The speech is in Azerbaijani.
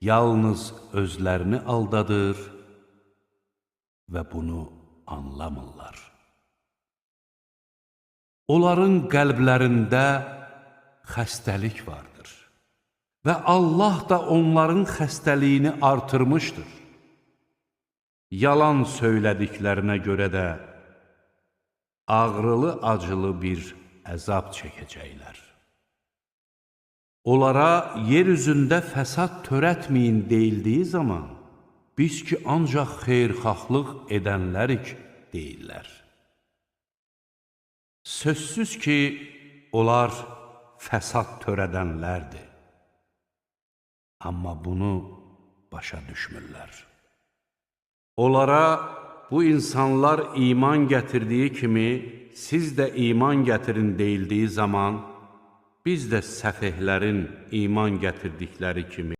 yalnız özlərini aldadır və bunu anlamırlar. Onların qəlblərində xəstəlik vardır və Allah da onların xəstəliyini artırmışdır. Yalan söylədiklərinə görə də ağrılı-acılı bir əzab çəkəcəklər. Onlara yer üzündə fəsad törətməyin deyildiyi zaman, biz ki ancaq xeyirxahlıq edənlərik deyirlər. Sözsüz ki, onlar fəsad törədənlərdir. Amma bunu başa düşmürlər. Onlara bu insanlar iman gətirdiyi kimi, siz də iman gətirin deyildiyi zaman, biz də səfehlərin iman gətirdikləri kimi